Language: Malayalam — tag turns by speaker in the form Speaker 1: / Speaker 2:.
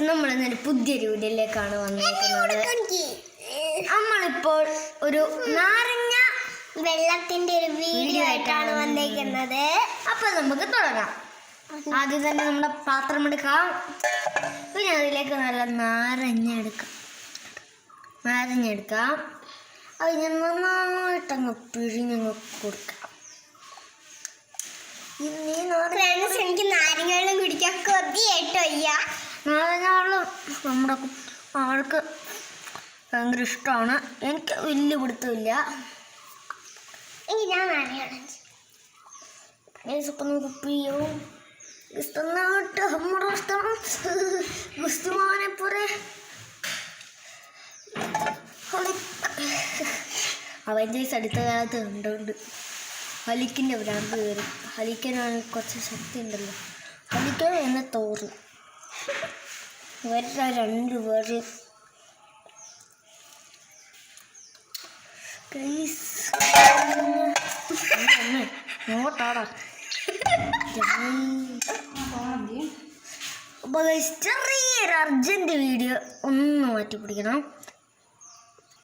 Speaker 1: നമ്മളിന്നൊരു പുതിയൊരു വീഡിയോയിലേക്കാണ് വന്നിരിക്കുന്നത്. നമ്മളിപ്പോൾ ഒരു നാരങ്ങ
Speaker 2: വെള്ളത്തിന്റെ ഒരു വീഡിയോ ആയിട്ടാണ് വന്നിരിക്കുന്നത്.
Speaker 1: അപ്പൊ നമുക്ക് തുടങ്ങാം. ആദ്യം തന്നെ നമ്മുടെ പാത്രം എടുക്കാം. പിന്നെ അതിലേക്ക് നല്ല നാരങ്ങ എടുക്കാം. അത് ഞാൻ നന്നായിട്ടങ്ങ് പിഴിഞ്ഞങ്ങ് കൊടുക്കാം.
Speaker 2: എനിക്ക് നാരങ്ങ വെള്ളം കുടിക്കാൻ കൊതിയായിട്ടോ അയ്യ.
Speaker 1: നാരങ്ങ വെള്ളം നമ്മുടെ ആൾക്ക് ഭയങ്കര ഇഷ്ടമാണ്. എനിക്ക് വലിയ പിടുത്തമില്ല.
Speaker 2: ഞാൻ നാരങ്ങ
Speaker 1: കുപ്പിയോ ഇഷ്ടമായിട്ട് നമ്മുടെ ഇഷ്ടമാണ്. മുസ്തുമാനെ പോലെ അവഞ്ചേഴ്സ് അടുത്ത കാലത്ത് കണ്ടുകൊണ്ട് ഹലിക്കിൻ്റെ ഭ്രാന്ത് കയറി. ഹലിക്കനാണ് കുറച്ച് ശക്തി ഉണ്ടല്ലോ. ഹലിക്കൻ എന്നെ തോറും ഇവരുടെ രണ്ടുപേര് നോട്ടാടാ. അപ്പോൾ ചെറിയൊരു അർജൻറ്റ് വീഡിയോ ഒന്ന് മാറ്റി പിടിക്കണം.